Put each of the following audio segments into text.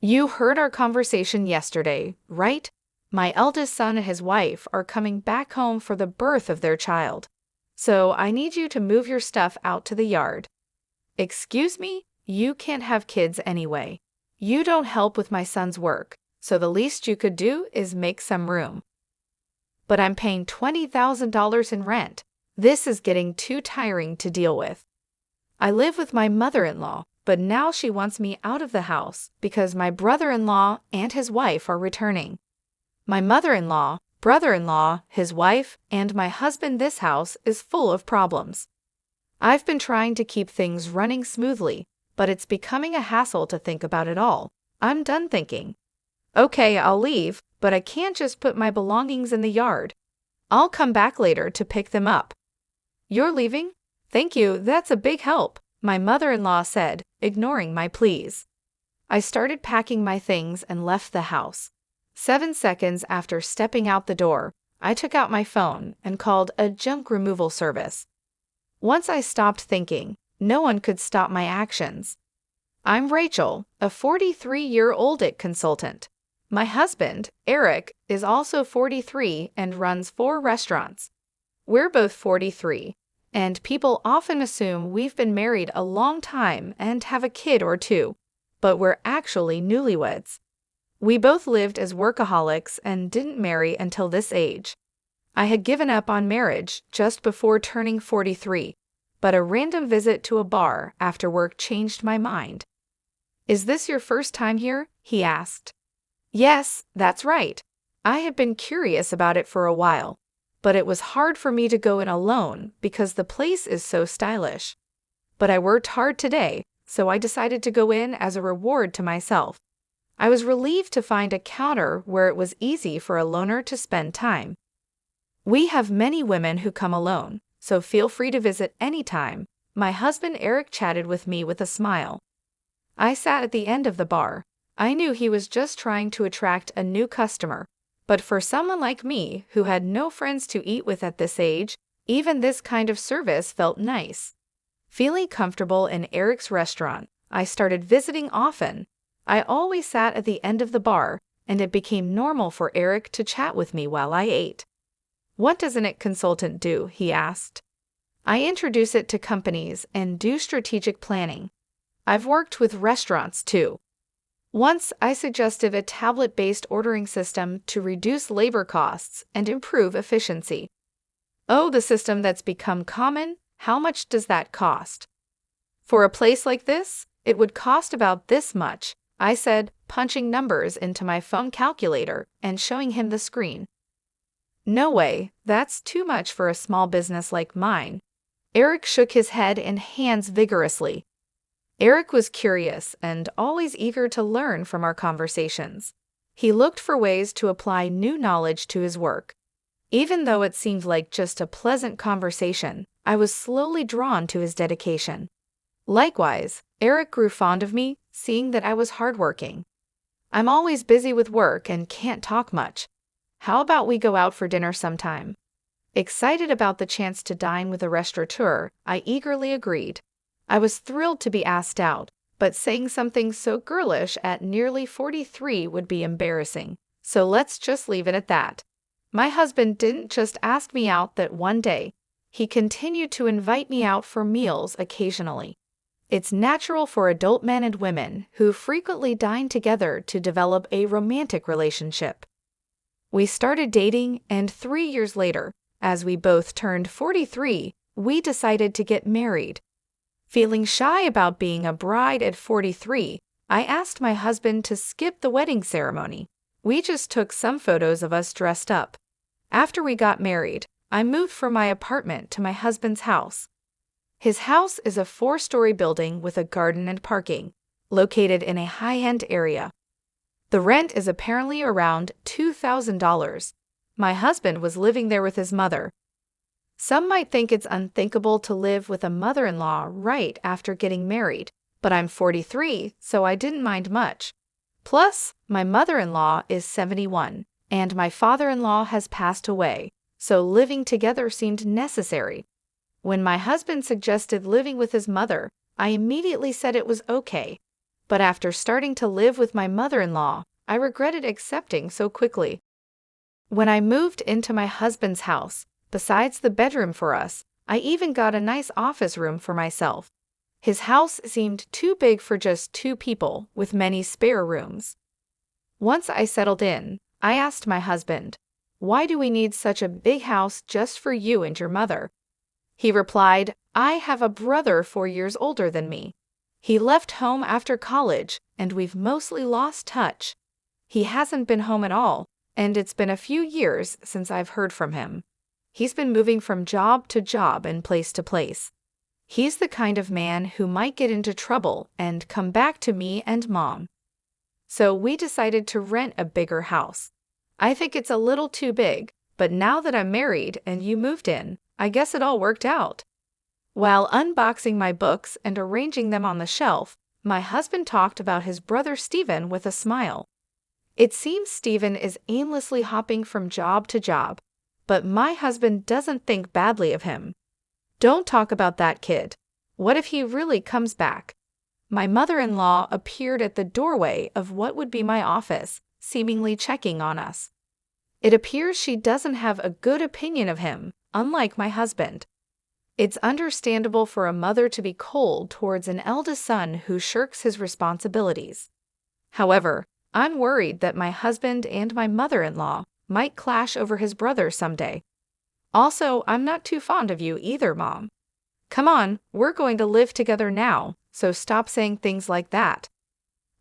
You heard our conversation yesterday, right? My eldest son and his wife are coming back home for the birth of their child. So I need you to move your stuff out to the yard. Excuse me? You can't have kids anyway. You don't help with my son's work, so the least you could do is make some room. But I'm paying $20,000 in rent. This is getting too tiring to deal with. I live with my mother-in-law, but now she wants me out of the house because my brother-in-law and his wife are returning. My mother-in-law, brother-in-law, his wife, and my husband. This house is full of problems. I've been trying to keep things running smoothly, but it's becoming a hassle to think about it all. I'm done thinking. Okay, I'll leave, but I can't just put my belongings in the yard. I'll come back later to pick them up. You're leaving? Thank you, that's a big help, my mother-in-law said, ignoring my pleas. I started packing my things and left the house. 7 seconds after stepping out the door, I took out my phone and called a junk removal service. Once I stopped thinking, no one could stop my actions. I'm Rachel, a 43-year-old consultant. My husband, Eric, is also 43 and runs 4 restaurants. We're both 43, and people often assume we've been married a long time and have a kid or two, but we're actually newlyweds. We both lived as workaholics and didn't marry until this age. I had given up on marriage just before turning 43, but a random visit to a bar after work changed my mind. Is this your first time here? He asked. Yes, that's right. I had been curious about it for a while, but it was hard for me to go in alone because the place is so stylish. But I worked hard today, so I decided to go in as a reward to myself. I was relieved to find a counter where it was easy for a loner to spend time. We have many women who come alone, so feel free to visit anytime. My husband Eric chatted with me with a smile. I sat at the end of the bar. I knew he was just trying to attract a new customer, but for someone like me who had no friends to eat with at this age, even this kind of service felt nice. Feeling comfortable in Eric's restaurant, I started visiting often. I always sat at the end of the bar, and it became normal for Eric to chat with me while I ate. What does an IT consultant do? He asked. I introduce it to companies and do strategic planning. I've worked with restaurants too. Once I suggested a tablet-based ordering system to reduce labor costs and improve efficiency. Oh, the system that's become common? How much does that cost? For a place like this, it would cost about this much, I said, punching numbers into my phone calculator and showing him the screen. No way, that's too much for a small business like mine. Eric shook his head and hands vigorously. Eric was curious and always eager to learn from our conversations. He looked for ways to apply new knowledge to his work. Even though it seemed like just a pleasant conversation, I was slowly drawn to his dedication. Likewise, Eric grew fond of me, seeing that I was hardworking. I'm always busy with work and can't talk much. How about we go out for dinner sometime? Excited about the chance to dine with a restaurateur, I eagerly agreed. I was thrilled to be asked out, but saying something so girlish at nearly 43 would be embarrassing, so let's just leave it at that. My husband didn't just ask me out that one day. He continued to invite me out for meals occasionally. It's natural for adult men and women who frequently dine together to develop a romantic relationship. We started dating, and 3 years later, as we both turned 43, we decided to get married. Feeling shy about being a bride at 43, I asked my husband to skip the wedding ceremony. We just took some photos of us dressed up. After we got married, I moved from my apartment to my husband's house. His house is a 4-story building with a garden and parking, located in a high-end area. The rent is apparently around $2,000. My husband was living there with his mother. Some might think it's unthinkable to live with a mother-in-law right after getting married, but I'm 43, so I didn't mind much. Plus, my mother-in-law is 71, and my father-in-law has passed away, so living together seemed necessary. When my husband suggested living with his mother, I immediately said it was okay. But after starting to live with my mother-in-law, I regretted accepting so quickly. When I moved into my husband's house, besides the bedroom for us, I even got a nice office room for myself. His house seemed too big for just 2 people, with many spare rooms. Once I settled in, I asked my husband, "Why do we need such a big house just for you and your mother?" He replied, "I have a brother 4 years older than me. He left home after college, and we've mostly lost touch. He hasn't been home at all, and it's been a few years since I've heard from him. He's been moving from job to job and place to place. He's the kind of man who might get into trouble and come back to me and Mom. So we decided to rent a bigger house. I think it's a little too big, but now that I'm married and you moved in, I guess it all worked out." While unboxing my books and arranging them on the shelf, my husband talked about his brother Stephen with a smile. "It seems Stephen is aimlessly hopping from job to job, but my husband doesn't think badly of him. Don't talk about that kid. What if he really comes back?" My mother-in-law appeared at the doorway of what would be my office, seemingly checking on us. It appears she doesn't have a good opinion of him, unlike my husband. It's understandable for a mother to be cold towards an eldest son who shirks his responsibilities. However, I'm worried that my husband and my mother-in-law might clash over his brother someday. Also, I'm not too fond of you either, Mom. Come on, we're going to live together now, so stop saying things like that.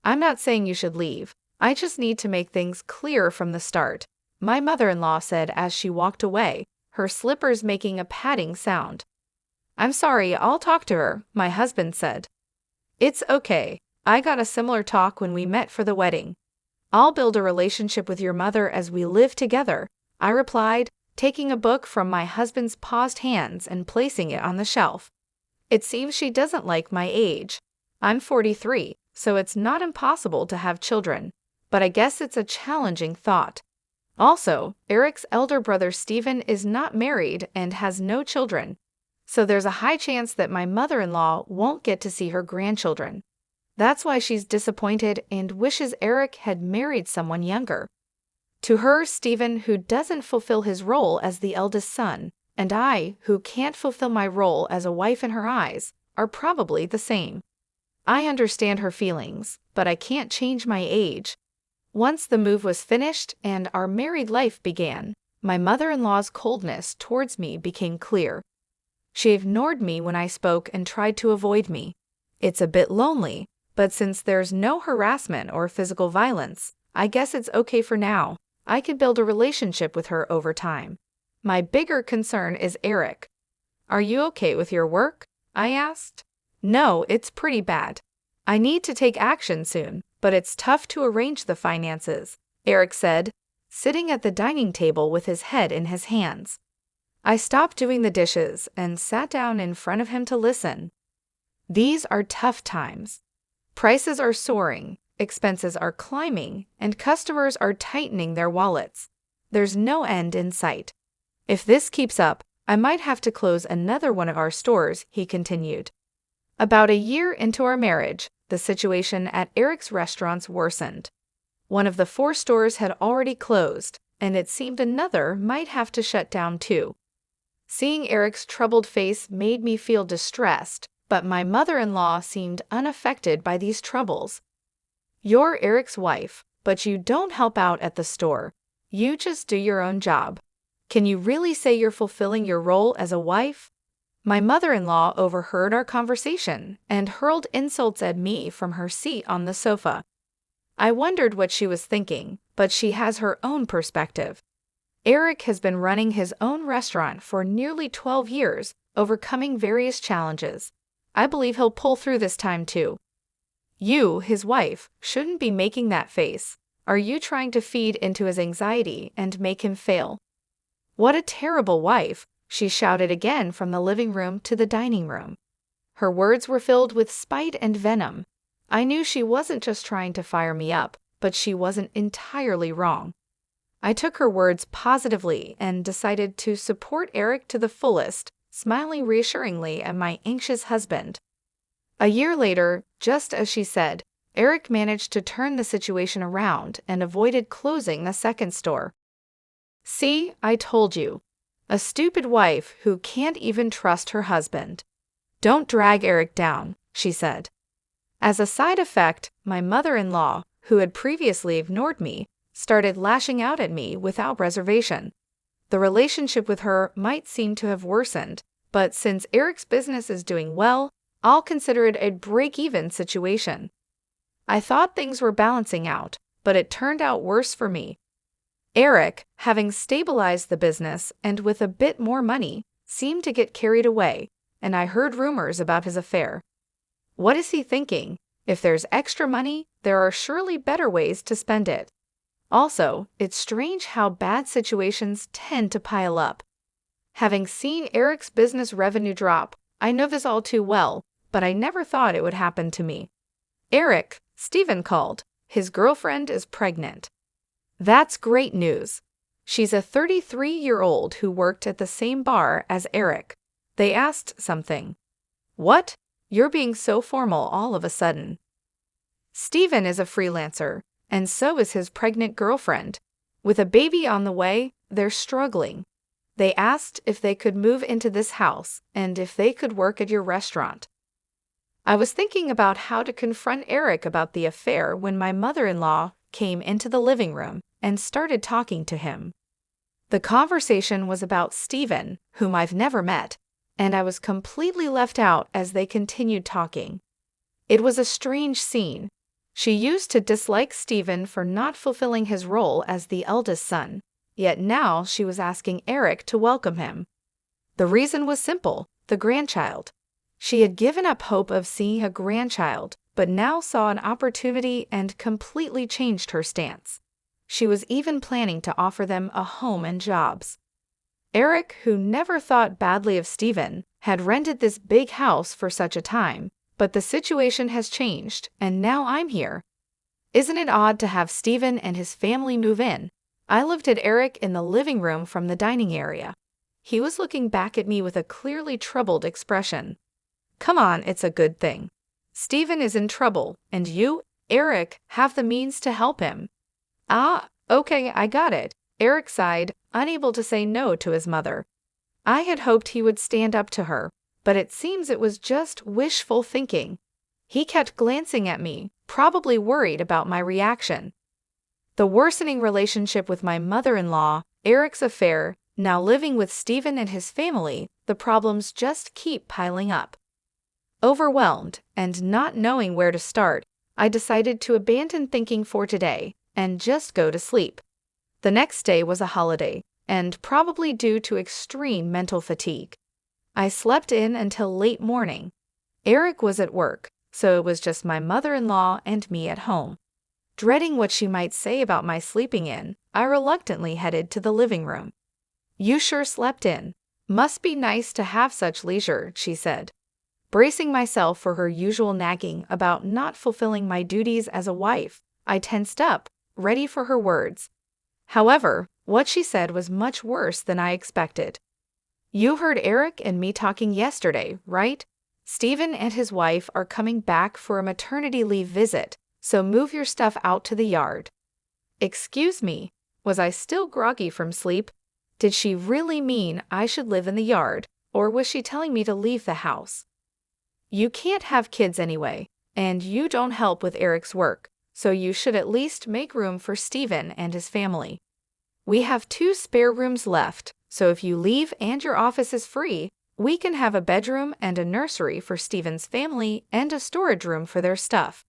I'm not saying you should leave. I just need to make things clear from the start, my mother-in-law said as she walked away, her slippers making a padding sound. "I'm sorry, I'll talk to her," my husband said. "It's okay. I got a similar talk when we met for the wedding. I'll build a relationship with your mother as we live together," I replied, taking a book from my husband's paused hands and placing it on the shelf. "It seems she doesn't like my age. I'm 43, so it's not impossible to have children, but I guess it's a challenging thought. Also, Eric's elder brother Stephen is not married and has no children, so there's a high chance that my mother-in-law won't get to see her grandchildren. That's why she's disappointed and wishes Eric had married someone younger. To her, Stephen, who doesn't fulfill his role as the eldest son, and I, who can't fulfill my role as a wife in her eyes, are probably the same. I understand her feelings, but I can't change my age." Once the move was finished and our married life began, my mother-in-law's coldness towards me became clear. She ignored me when I spoke and tried to avoid me. It's a bit lonely, but since there's no harassment or physical violence, I guess it's okay for now. I could build a relationship with her over time. My bigger concern is Eric. "Are you okay with your work?" I asked. "No, it's pretty bad. I need to take action soon, but it's tough to arrange the finances," Eric said, sitting at the dining table with his head in his hands. I stopped doing the dishes and sat down in front of him to listen. "These are tough times. Prices are soaring, expenses are climbing, and customers are tightening their wallets. There's no end in sight. If this keeps up, I might have to close another one of our stores," he continued. About a year into our marriage, the situation at Eric's restaurants worsened. One of the 4 stores had already closed, and it seemed another might have to shut down too. Seeing Eric's troubled face made me feel distressed, but my mother-in-law seemed unaffected by these troubles. "You're Eric's wife, but you don't help out at the store. You just do your own job. Can you really say you're fulfilling your role as a wife?" My mother-in-law overheard our conversation and hurled insults at me from her seat on the sofa. I wondered what she was thinking, but she has her own perspective. Eric has been running his own restaurant for nearly 12 years, overcoming various challenges. I believe he'll pull through this time too. You, his wife, shouldn't be making that face. Are you trying to feed into his anxiety and make him fail? "What a terrible wife," she shouted again from the living room to the dining room. Her words were filled with spite and venom. I knew she wasn't just trying to fire me up, but she wasn't entirely wrong. I took her words positively and decided to support Eric to the fullest, smiling reassuringly at my anxious husband. A year later, just as she said, Eric managed to turn the situation around and avoided closing the second store. See, I told you. A stupid wife who can't even trust her husband. Don't drag Eric down, she said. As a side effect, my mother-in-law, who had previously ignored me, started lashing out at me without reservation. The relationship with her might seem to have worsened, but since Eric's business is doing well, I'll consider it a break-even situation. I thought things were balancing out, but it turned out worse for me. Eric, having stabilized the business and with a bit more money, seemed to get carried away, and I heard rumors about his affair. What is he thinking? If there's extra money, there are surely better ways to spend it. Also, it's strange how bad situations tend to pile up. Having seen Eric's business revenue drop, I know this all too well, but I never thought it would happen to me. Eric, Stephen called. His girlfriend is pregnant. That's great news. She's a 33-year-old who worked at the same bar as Eric. They asked something. What? You're being so formal all of a sudden. Stephen is a freelancer, and so is his pregnant girlfriend. With a baby on the way, they're struggling. They asked if they could move into this house and if they could work at your restaurant. I was thinking about how to confront Eric about the affair when my mother-in-law came into the living room and started talking to him. The conversation was about Stephen, whom I've never met, and I was completely left out as they continued talking. It was a strange scene. She used to dislike Stephen for not fulfilling his role as the eldest son, yet now she was asking Eric to welcome him. The reason was simple: the grandchild. She had given up hope of seeing a grandchild, but now saw an opportunity and completely changed her stance. She was even planning to offer them a home and jobs. Eric, who never thought badly of Stephen, had rented this big house for such a time, but the situation has changed, and now I'm here. Isn't it odd to have Stephen and his family move in? I looked at Eric in the living room from the dining area. He was looking back at me with a clearly troubled expression. Come on, it's a good thing. Stephen is in trouble, and you, Eric, have the means to help him. Ah, okay, I got it. Eric sighed, unable to say no to his mother. I had hoped he would stand up to her, but it seems it was just wishful thinking. He kept glancing at me, probably worried about my reaction. The worsening relationship with my mother-in-law, Eric's affair, now living with Stephen and his family, the problems just keep piling up. Overwhelmed and not knowing where to start, I decided to abandon thinking for today and just go to sleep. The next day was a holiday, and probably due to extreme mental fatigue. I slept in until late morning. Eric was at work, so it was just my mother-in-law and me at home. Dreading what she might say about my sleeping in, I reluctantly headed to the living room. You sure slept in. Must be nice to have such leisure, she said. Bracing myself for her usual nagging about not fulfilling my duties as a wife, I tensed up, ready for her words. However, what she said was much worse than I expected. You heard Eric and me talking yesterday, right? Stephen and his wife are coming back for a maternity leave visit, so move your stuff out to the yard. Excuse me, was I still groggy from sleep? Did she really mean I should live in the yard, or was she telling me to leave the house? You can't have kids anyway, and you don't help with Eric's work, so you should at least make room for Stephen and his family. We have 2 spare rooms left, so if you leave and your office is free, we can have a bedroom and a nursery for Stephen's family and a storage room for their stuff.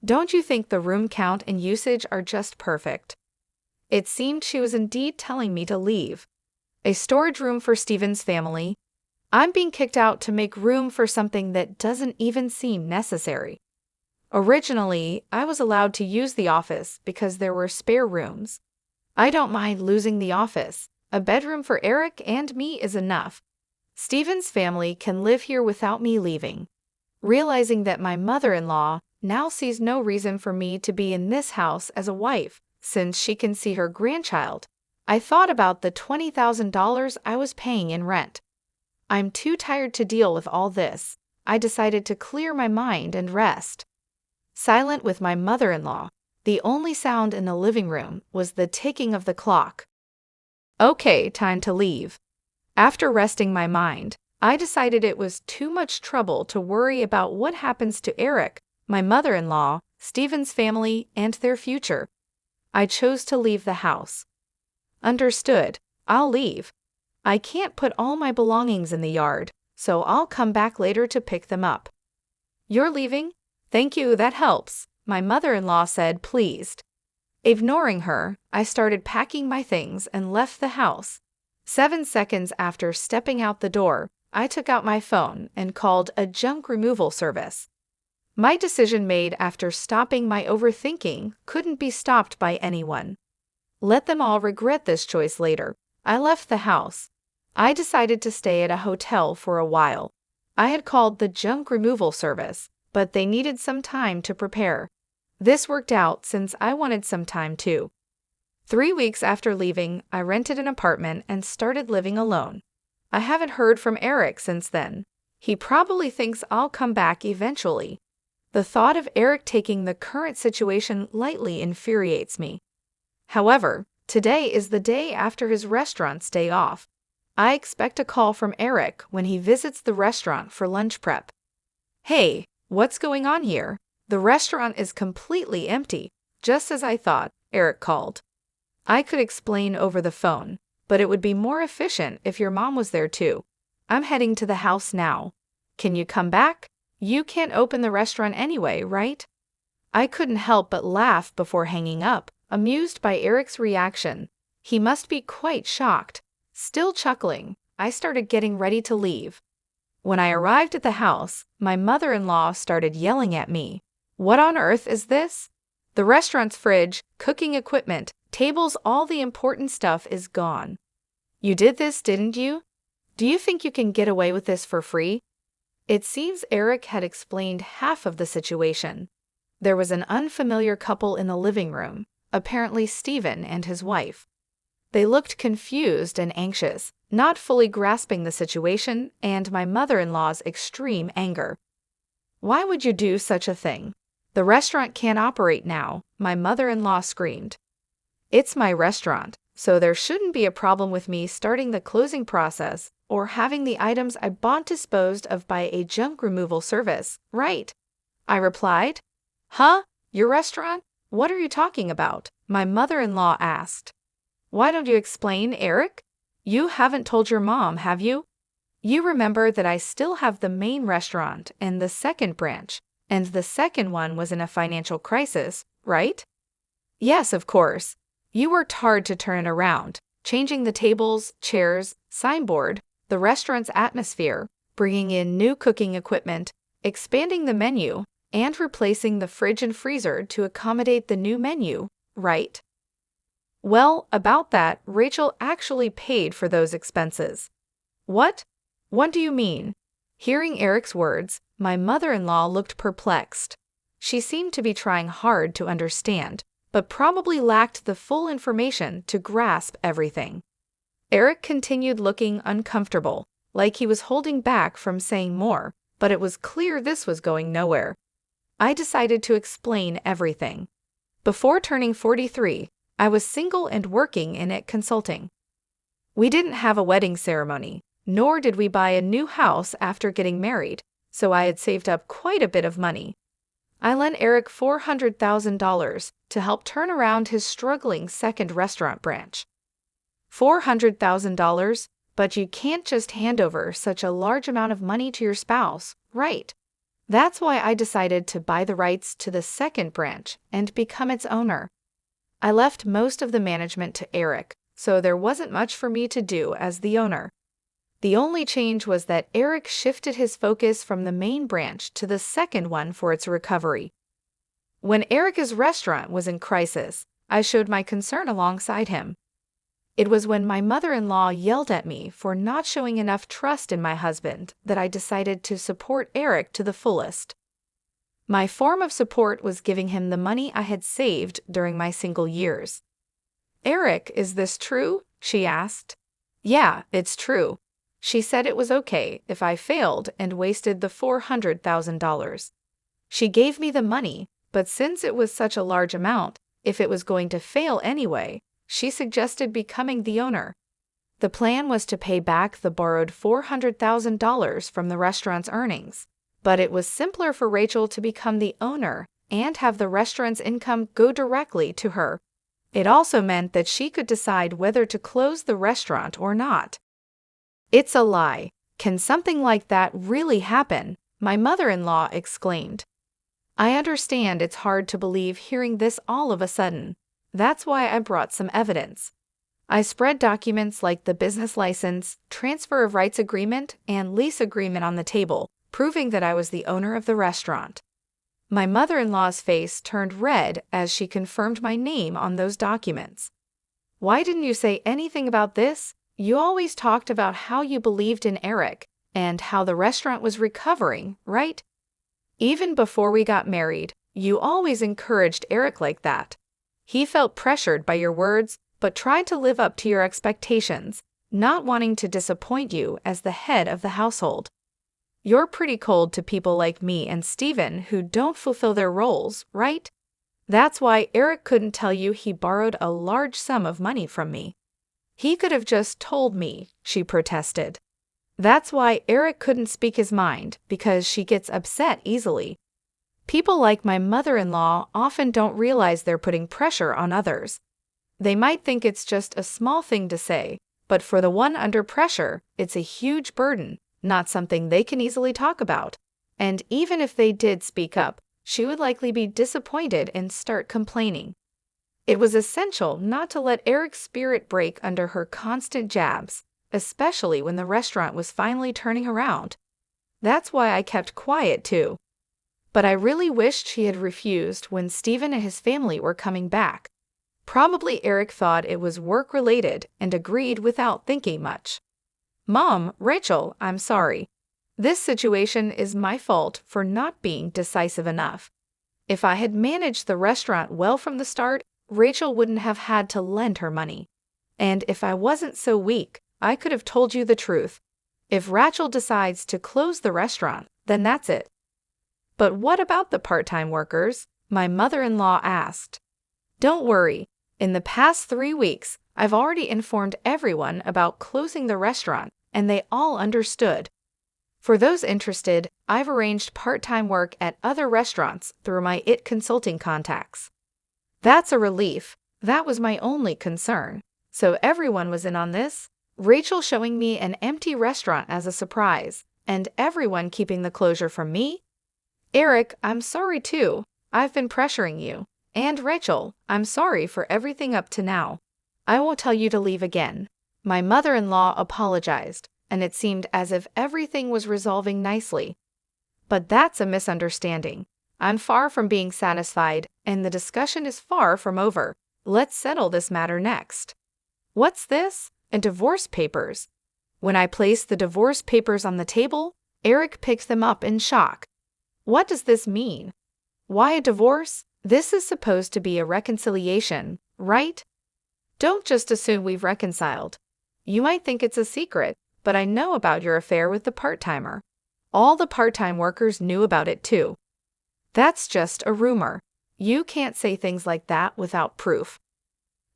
Don't you think the room count and usage are just perfect? It seemed she was indeed telling me to leave. A storage room for Stephen's family. I'm being kicked out to make room for something that doesn't even seem necessary. Originally, I was allowed to use the office because there were spare rooms. I don't mind losing the office. A bedroom for Eric and me is enough. Stephen's family can live here without me leaving. Realizing that my mother-in-law now sees no reason for me to be in this house as a wife, since she can see her grandchild, I thought about the $20,000 I was paying in rent. I'm too tired to deal with all this. I decided to clear my mind and rest. silent with my mother-in-law. The only sound in the living room was the ticking of the clock. Okay, time to leave. After resting my mind, I decided it was too much trouble to worry about what happens to Eric, my mother-in-law, Stephen's family, and their future. I chose to leave the house. Understood, I'll leave. I can't put all my belongings in the yard, so I'll come back later to pick them up. You're leaving? Thank you, that helps, my mother-in-law said, pleased. Ignoring her, I started packing my things and left the house. 7 seconds after stepping out the door, I took out my phone and called a junk removal service. My decision made after stopping my overthinking couldn't be stopped by anyone. Let them all regret this choice later. I left the house. I decided to stay at a hotel for a while. I had called the junk removal service, but they needed some time to prepare. This worked out since I wanted some time too. 3 weeks after leaving, I rented an apartment and started living alone. I haven't heard from Eric since then. He probably thinks I'll come back eventually. The thought of Eric taking the current situation lightly infuriates me. However, today is the day after his restaurant's day off. I expect a call from Eric when he visits the restaurant for lunch prep. Hey, what's going on here? The restaurant is completely empty, just as I thought, Eric called. I could explain over the phone, but it would be more efficient if your mom was there too. I'm heading to the house now. Can you come back? You can't open the restaurant anyway, right? I couldn't help but laugh before hanging up, amused by Eric's reaction. He must be quite shocked. Still chuckling, I started getting ready to leave. When I arrived at the house, my mother-in-law started yelling at me. What on earth is this? The restaurant's fridge, cooking equipment, tables, all the important stuff is gone. You did this, didn't you? Do you think you can get away with this for free? It seems Eric had explained half of the situation. There was an unfamiliar couple in the living room, apparently Stephen and his wife. They looked confused and anxious, not fully grasping the situation and my mother-in-law's extreme anger. Why would you do such a thing? The restaurant can't operate now, my mother-in-law screamed. It's my restaurant, so there shouldn't be a problem with me starting the closing process or having the items I bought disposed of by a junk removal service, right? I replied. Huh? Your restaurant? What are you talking about? My mother-in-law asked. Why don't you explain, Eric? You haven't told your mom, have you? You remember that I still have the main restaurant and the second branch, and the second one was in a financial crisis, right? Yes, of course. You worked hard to turn it around, changing the tables, chairs, signboard, the restaurant's atmosphere, bringing in new cooking equipment, expanding the menu, and replacing the fridge and freezer to accommodate the new menu, right? Well, about that, Rachel actually paid for those expenses. What? What do you mean? Hearing Eric's words, my mother-in-law looked perplexed. She seemed to be trying hard to understand, but probably lacked the full information to grasp everything. Eric continued looking uncomfortable, like he was holding back from saying more, but it was clear this was going nowhere. I decided to explain everything. Before turning 43, I was single and working in it consulting. We didn't have a wedding ceremony, nor did we buy a new house after getting married, so I had saved up quite a bit of money. I lent Eric $400,000 to help turn around his struggling second restaurant branch. $400,000, but you can't just hand over such a large amount of money to your spouse, right? That's why I decided to buy the rights to the second branch and become its owner. I left most of the management to Eric, so there wasn't much for me to do as the owner. The only change was that Eric shifted his focus from the main branch to the second one for its recovery. When Eric's restaurant was in crisis, I showed my concern alongside him. It was when my mother-in-law yelled at me for not showing enough trust in my husband that I decided to support Eric to the fullest. My form of support was giving him the money I had saved during my single years. Eric, is this true? She asked. Yeah, it's true. She said it was okay if I failed and wasted the $400,000. She gave me the money, but since it was such a large amount, if it was going to fail anyway, she suggested becoming the owner. The plan was to pay back the borrowed $400,000 from the restaurant's earnings, but it was simpler for Rachel to become the owner and have the restaurant's income go directly to her. It also meant that she could decide whether to close the restaurant or not. It's a lie. Can something like that really happen? My mother-in-law exclaimed. I understand it's hard to believe hearing this all of a sudden. That's why I brought some evidence. I spread documents like the business license, transfer of rights agreement, and lease agreement on the table, proving that I was the owner of the restaurant. My mother-in-law's face turned red as she confirmed my name on those documents. Why didn't you say anything about this? You always talked about how you believed in Eric and how the restaurant was recovering, right? Even before we got married, you always encouraged Eric like that. He felt pressured by your words, but tried to live up to your expectations, not wanting to disappoint you as the head of the household. You're pretty cold to people like me and Steven who don't fulfill their roles, right? That's why Eric couldn't tell you he borrowed a large sum of money from me. He could have just told me, she protested. That's why Eric couldn't speak his mind, because she gets upset easily. People like my mother-in-law often don't realize they're putting pressure on others. They might think it's just a small thing to say, but for the one under pressure, it's a huge burden, not something they can easily talk about. And even if they did speak up, she would likely be disappointed and start complaining. It was essential not to let Eric's spirit break under her constant jabs, especially when the restaurant was finally turning around. That's why I kept quiet too. But I really wished she had refused when Steven and his family were coming back. Probably Eric thought it was work-related and agreed without thinking much. Mom, Rachel, I'm sorry. This situation is my fault for not being decisive enough. If I had managed the restaurant well from the start, Rachel wouldn't have had to lend her money. And if I wasn't so weak, I could have told you the truth. If Rachel decides to close the restaurant, then that's it. But what about the part-time workers? My mother-in-law asked. Don't worry. In the past 3 weeks, I've already informed everyone about closing the restaurant, and they all understood. For those interested, I've arranged part-time work at other restaurants through my IT consulting contacts. That's a relief. That was my only concern. So everyone was in on this? Rachel showing me an empty restaurant as a surprise, and everyone keeping the closure from me? Eric, I'm sorry too. I've been pressuring you. And Rachel, I'm sorry for everything up to now. I won't tell you to leave again. My mother-in-law apologized, and it seemed as if everything was resolving nicely. But that's a misunderstanding. I'm far from being satisfied, and the discussion is far from over. Let's settle this matter next. What's this? And divorce papers. When I placed the divorce papers on the table, Eric picked them up in shock. What does this mean? Why a divorce? This is supposed to be a reconciliation, right? Don't just assume we've reconciled. You might think it's a secret, but I know about your affair with the part-timer. All the part-time workers knew about it too. That's just a rumor. You can't say things like that without proof.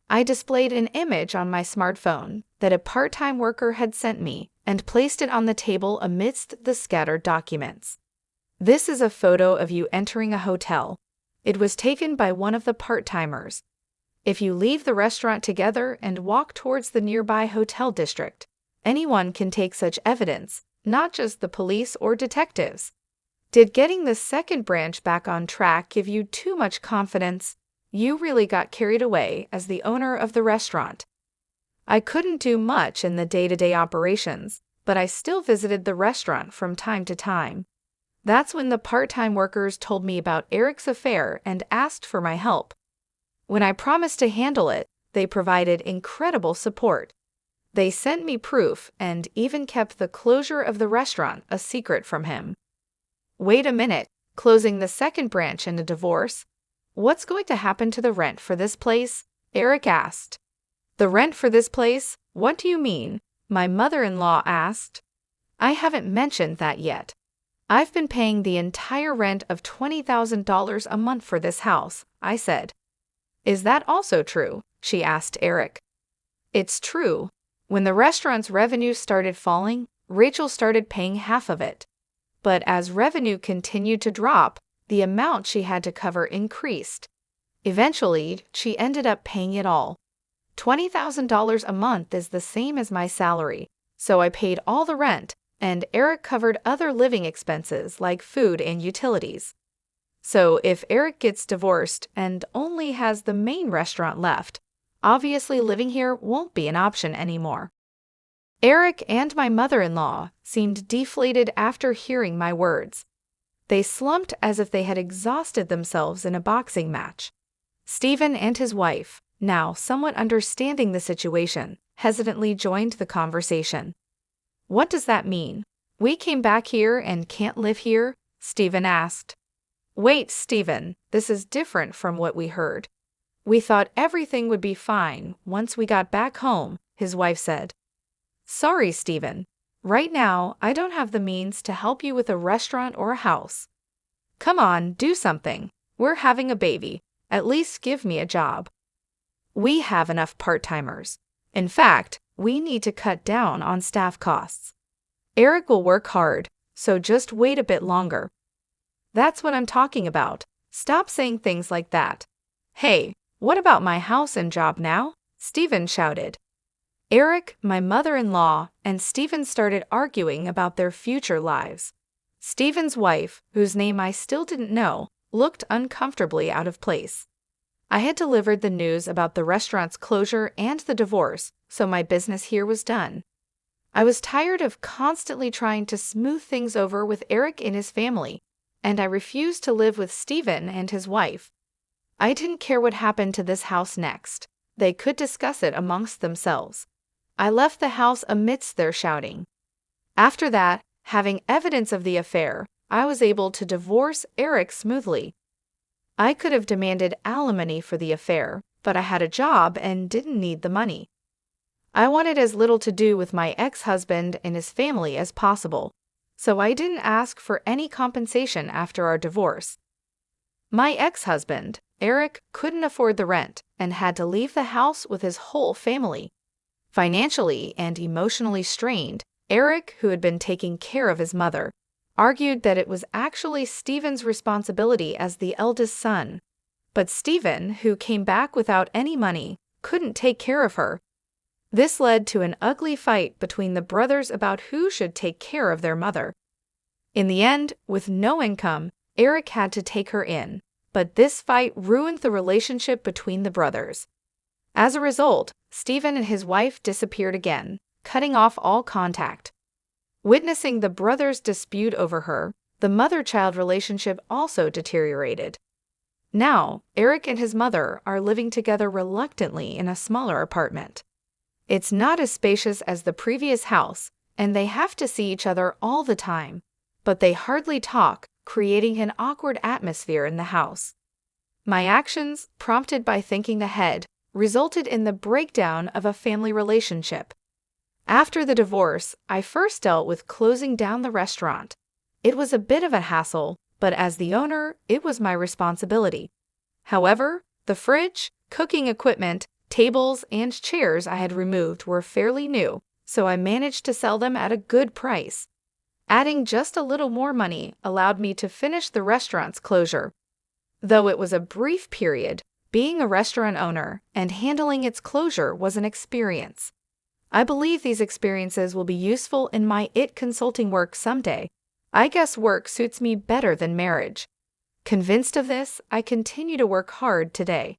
I displayed an image on my smartphone that a part-time worker had sent me and placed it on the table amidst the scattered documents. This is a photo of you entering a hotel. It was taken by one of the part-timers. If you leave the restaurant together and walk towards the nearby hotel district, anyone can take such evidence, not just the police or detectives. Did getting the second branch back on track give you too much confidence? You really got carried away as the owner of the restaurant. I couldn't do much in the day-to-day operations, but I still visited the restaurant from time to time. That's when the part-time workers told me about Eric's affair and asked for my help. When I promised to handle it, they provided incredible support. They sent me proof and even kept the closure of the restaurant a secret from him. Wait a minute, closing the second branch in a divorce? What's going to happen to the rent for this place? Eric asked. The rent for this place? What do you mean? My mother-in-law asked. I haven't mentioned that yet. I've been paying the entire rent of $20,000 a month for this house, I said. Is that also true? She asked Eric. It's true. When the restaurant's revenue started falling, Rachel started paying half of it. But as revenue continued to drop, the amount she had to cover increased. Eventually, she ended up paying it all. $20,000 a month is the same as my salary, so I paid all the rent, and Eric covered other living expenses like food and utilities. So if Eric gets divorced and only has the main restaurant left, obviously living here won't be an option anymore. Eric and my mother-in-law seemed deflated after hearing my words. They slumped as if they had exhausted themselves in a boxing match. Stephen and his wife, now somewhat understanding the situation, hesitantly joined the conversation. What does that mean? We came back here and can't live here? Stephen asked. Wait, Stephen, this is different from what we heard. We thought everything would be fine once we got back home, his wife said. Sorry, Stephen. Right now, I don't have the means to help you with a restaurant or a house. Come on, do something. We're having a baby. At least give me a job. We have enough part-timers. In fact, we need to cut down on staff costs. Eric will work hard, so just wait a bit longer. That's what I'm talking about. Stop saying things like that. Hey, what about my house and job now? Stephen shouted. Eric, my mother-in-law, and Stephen started arguing about their future lives. Stephen's wife, whose name I still didn't know, looked uncomfortably out of place. I had delivered the news about the restaurant's closure and the divorce, so my business here was done. I was tired of constantly trying to smooth things over with Eric and his family, and I refused to live with Stephen and his wife. I didn't care what happened to this house next. They could discuss it amongst themselves. I left the house amidst their shouting. After that, having evidence of the affair, I was able to divorce Eric smoothly. I could have demanded alimony for the affair, but I had a job and didn't need the money. I wanted as little to do with my ex-husband and his family as possible, so I didn't ask for any compensation after our divorce. My ex-husband, Eric, couldn't afford the rent and had to leave the house with his whole family. Financially and emotionally strained, Eric, who had been taking care of his mother, argued that it was actually Stephen's responsibility as the eldest son. But Stephen, who came back without any money, couldn't take care of her. This led to an ugly fight between the brothers about who should take care of their mother. In the end, with no income, Eric had to take her in, but this fight ruined the relationship between the brothers. As a result, Stephen and his wife disappeared again, cutting off all contact. Witnessing the brothers' dispute over her, the mother-child relationship also deteriorated. Now, Eric and his mother are living together reluctantly in a smaller apartment. It's not as spacious as the previous house, and they have to see each other all the time, but they hardly talk, creating an awkward atmosphere in the house. My actions, prompted by thinking ahead, resulted in the breakdown of a family relationship. After the divorce, I first dealt with closing down the restaurant. It was a bit of a hassle, but as the owner, it was my responsibility. However, the fridge, cooking equipment, tables, and chairs I had removed were fairly new, so I managed to sell them at a good price. Adding just a little more money allowed me to finish the restaurant's closure. Though it was a brief period, being a restaurant owner and handling its closure was an experience. I believe these experiences will be useful in my consulting work someday. I guess work suits me better than marriage. Convinced of this, I continue to work hard today.